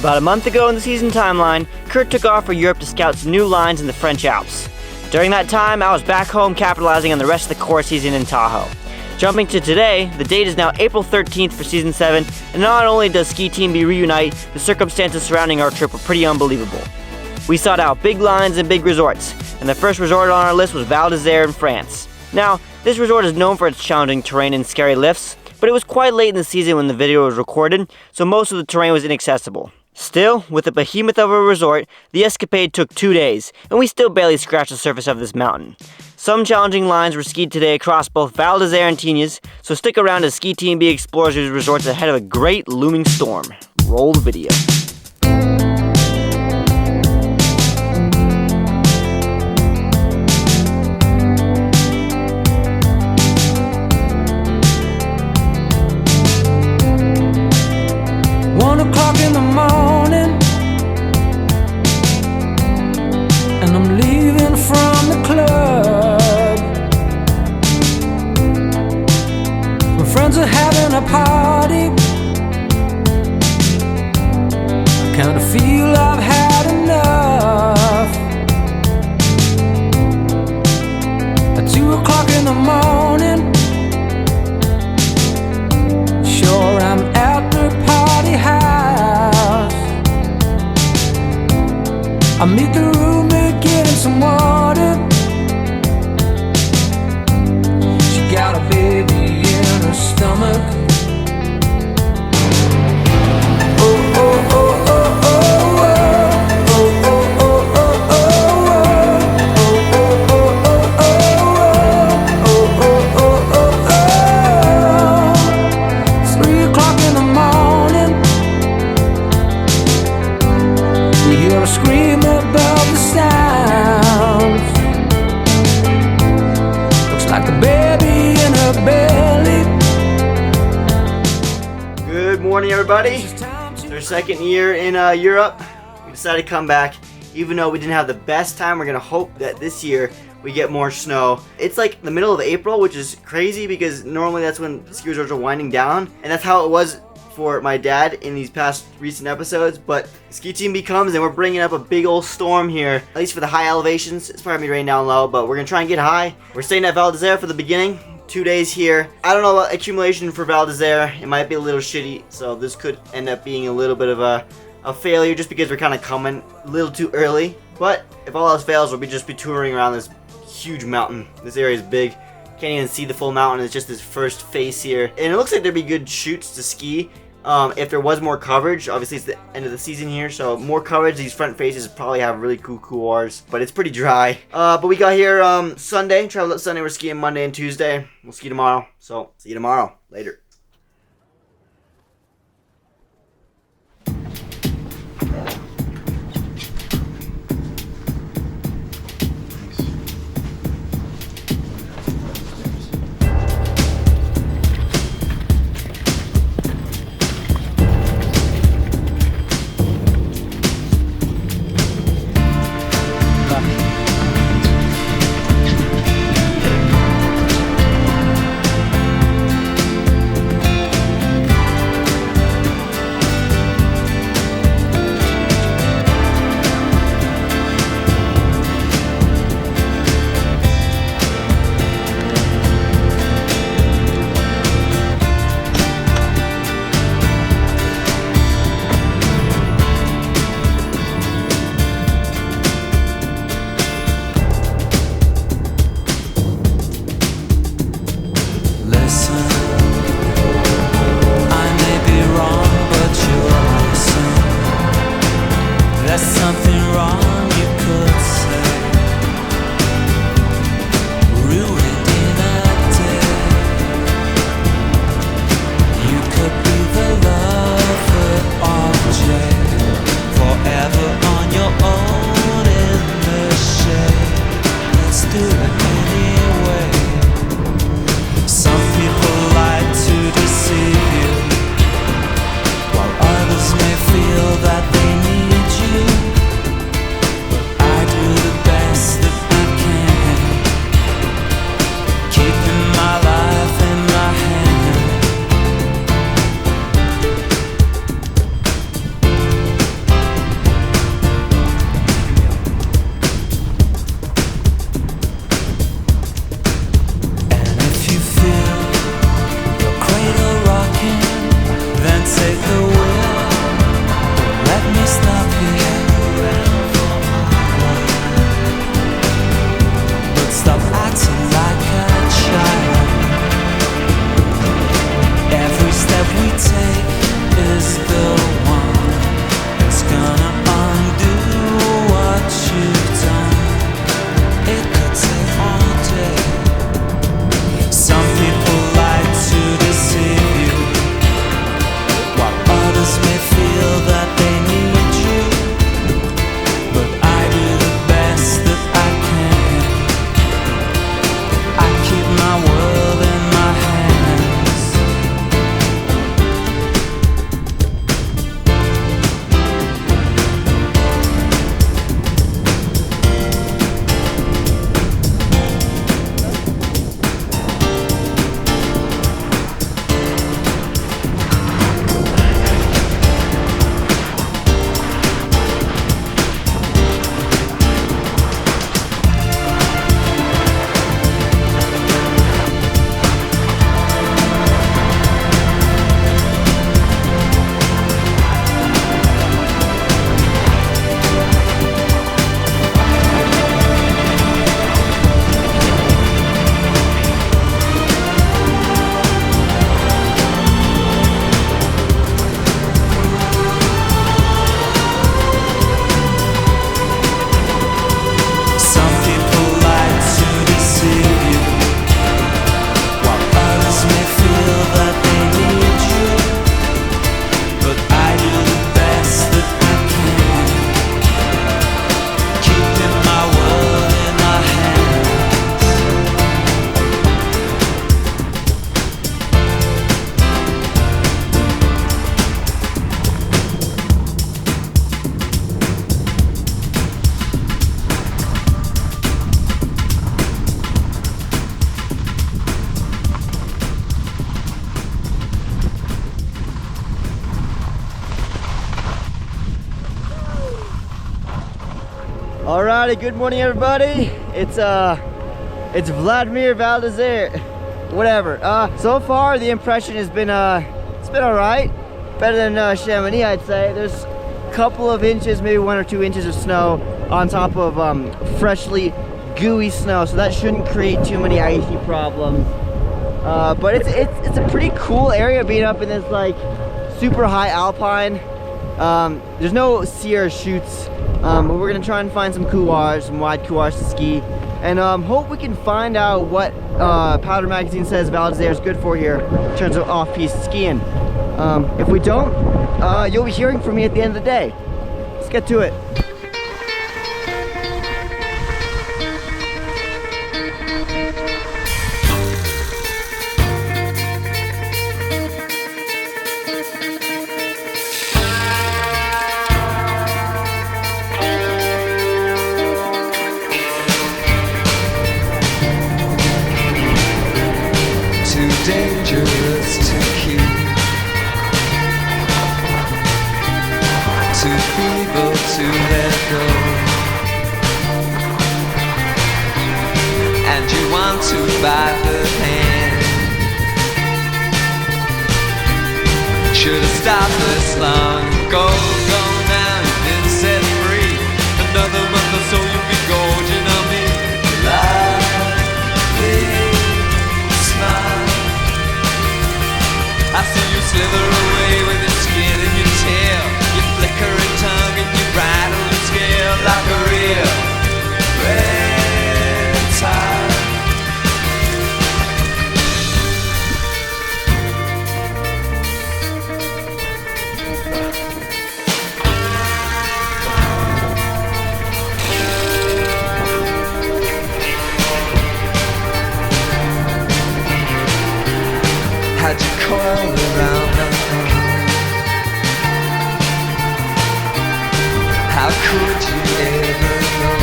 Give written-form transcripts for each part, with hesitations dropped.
About a month ago in the season timeline, Kurt took off for Europe to scout some new lines in the French Alps. During that time, I was back home capitalizing on the rest of the course season in Tahoe. Jumping to today, the date is now April 13th for Season 7, and not only does SkiTnB reunite, the circumstances surrounding our trip were pretty unbelievable. We sought out big lines and big resorts, and the first resort on our list was Val d'Isère in France. Now, this resort is known for its challenging terrain and scary lifts, but it was quite late in the season when the video was recorded, so most of the terrain was inaccessible. Still, with a behemoth of a resort, the escapade took 2 days, and we still barely scratched the surface of this mountain. Some challenging lines were skied today across both Val d'Isère and Tignes, so stick around as SkiTnB explores these resorts ahead of a great looming storm. Roll the video. In the morning, and I'm leaving from the club. My friends are having a party. I kinda feel I've had enough. At 2 o'clock in the morning, sure I'm at the party house. I meet the roommate getting some water. She got a baby in her stomach. Oh, oh, oh, oh, oh, oh, oh, oh, oh, oh, oh. It's 3 o'clock in the morning. We hear a scream above the sounds. Looks like the baby in her belly. Good morning, everybody. It's our second year in Europe. We decided to come back. Even though we didn't have the best time, we're going to hope that this year we get more snow. It's like the middle of April, which is crazy because normally that's when ski resorts are winding down. And that's how it was for my dad in these past recent episodes, but SkiTnB comes and we're bringing up a big old storm here, at least for the high elevations. It's probably gonna be raining down low, but we're gonna try and get high. We're staying at Val d'Isère for the beginning, 2 days here. I don't know about accumulation for Val d'Isère. It might be a little shitty, so this could end up being a little bit of a failure just because we're kind of coming a little too early. But if all else fails, we'll just be touring around this huge mountain. This area is big. Can't even see the full mountain. It's just this first face here, and it looks like there'd be good chutes to ski. If there was more coverage, obviously it's the end of the season here, so more coverage. These front faces probably have really cool couloirs, but it's pretty dry. But we got here Sunday, traveled up Sunday. We're skiing Monday and Tuesday. We'll ski tomorrow, so see you tomorrow. Later. Alrighty, good morning everybody. It's Vladimir Valdezer. Whatever. So far the impression has been it's been alright. Better than Chamonix, I'd say. There's a couple of inches, maybe 1 or 2 inches of snow on top of freshly gooey snow, so that shouldn't create too many icy problems. But it's a pretty cool area being up in this like super high alpine. There's no Sierra chutes, but we're gonna try and find some couloirs, some wide couloirs to ski, and hope we can find out what Powder Magazine says Valdezer is good for here in terms of off-piste skiing. If we don't, you'll be hearing from me at the end of the day. Let's get to it. Dangerous to keep, too feeble to let go, and you want to bite the hand. Should've stopped this long ago. Go now, you've been set free. Another month or so you'll be gorging on me. Lovely smile, I see you slither away with your skin and your tail, your flickering tongue and your rattling scale like a real reptile. Had you coiled around my arm? How could you ever know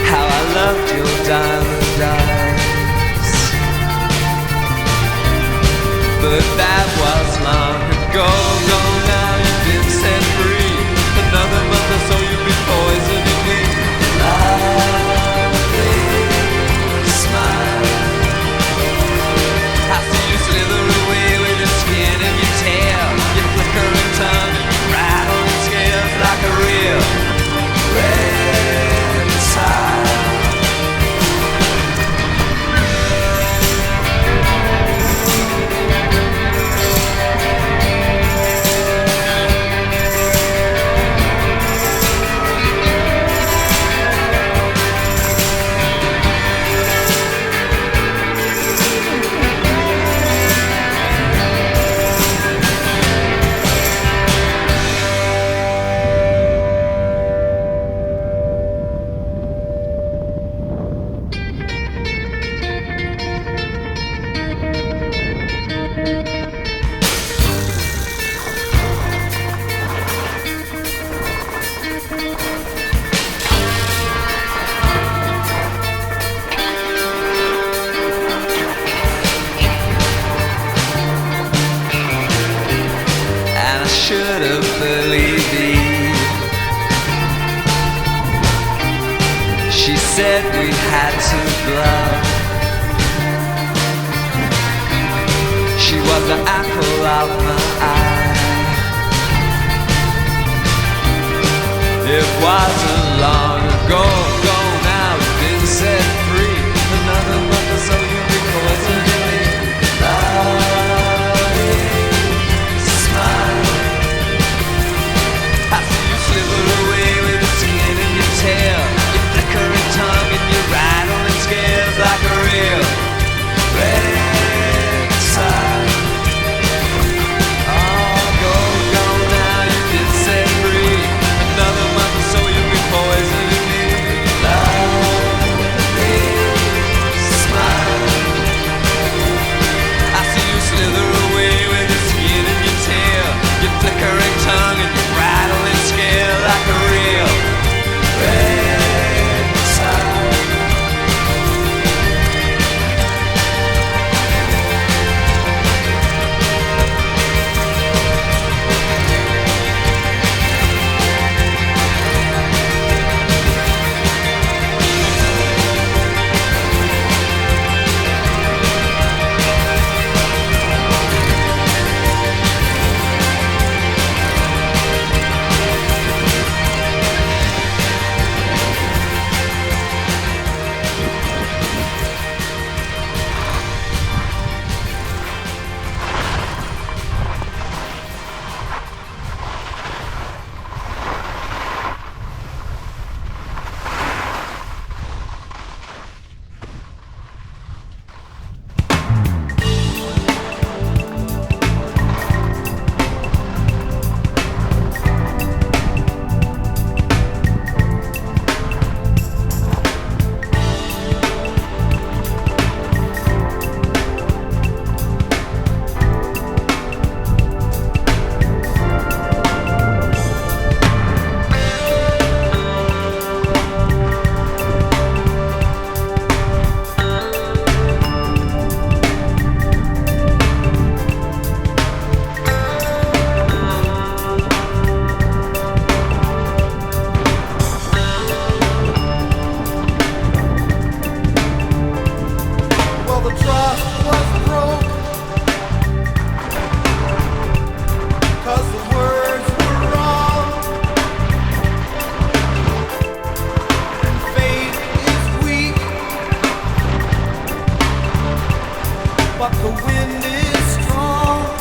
how I loved your diamond eyes? But that was long ago. Go now, you've been set free. Another month or so you'll be poisoning me. Lovely smile, I see you slither away with your skin and your tail, your flickering tongue and your rattling scales like a real reptile. Should've believed me. She said we had to bluff. She was the apple of my eye. It wasn't long ago. Go now, you've been set free. Another month or so you'll be poisoning me. Lovely smile, I see you slither away with your skin and your tail, your flickering tongue and your rattling scales like a real reptile. Oh, go now, you've been set free. Another month or so you'll be poisoned. but the wind is strong.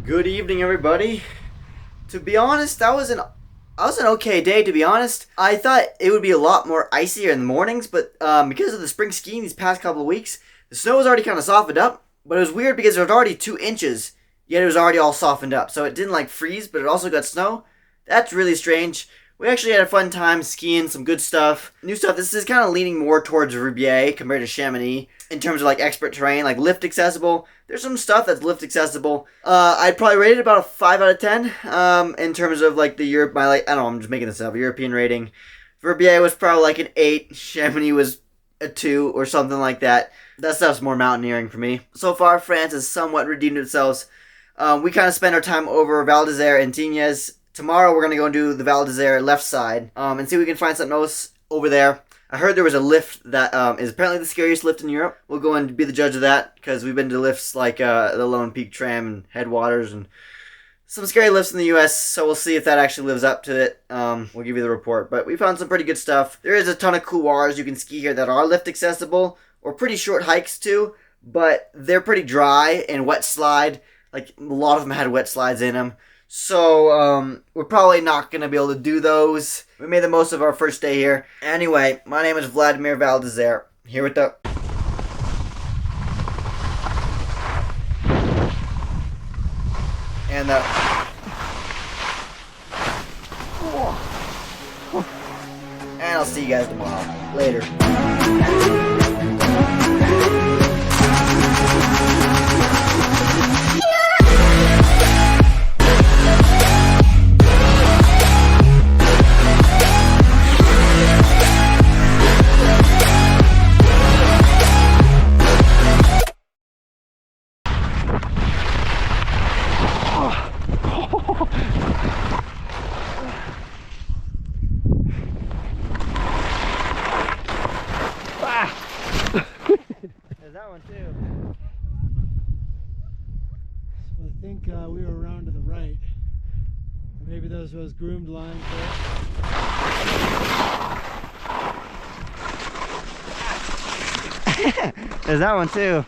Good evening, everybody. To be honest, that was an okay day, to be honest. I thought it would be a lot more icier in the mornings, but because of the spring skiing these past couple of weeks, the snow was already kind of softened up. But it was weird because there was already 2 inches, yet it was already all softened up. So it didn't like freeze, but it also got snow. That's really strange. We actually had a fun time skiing, some good stuff. New stuff, this is kind of leaning more towards Verbier compared to Chamonix in terms of like expert terrain, like lift accessible. There's some stuff that's lift accessible. I'd probably rate it about a 5 out of 10 in terms of like the Europe, I don't know, I'm just making this up, European rating. Verbier was probably like an 8, Chamonix was a 2 or something like that. That stuff's more mountaineering for me. So far, France has somewhat redeemed themselves. We kind of spend our time over Val d'Isère and Tignes. Tomorrow we're going to go and do the Val d'Isère left side and see if we can find something else over there. I heard there was a lift that is apparently the scariest lift in Europe. We'll go and be the judge of that because we've been to lifts like the Lone Peak Tram and Headwaters and some scary lifts in the US, so we'll see if that actually lives up to it. We'll give you the report, but we found some pretty good stuff. There is a ton of couloirs you can ski here that are lift accessible, or pretty short hikes too, but they're pretty dry and wet slide. Like, a lot of them had wet slides in them. So, we're probably not going to be able to do those. We made the most of our first day here. Anyway, my name is Vladimir Valdezer. Here with the... And the... And I'll see you guys tomorrow. Later. There's that one too. So I think we were around to the right. Maybe those was groomed lines there. There's that one too.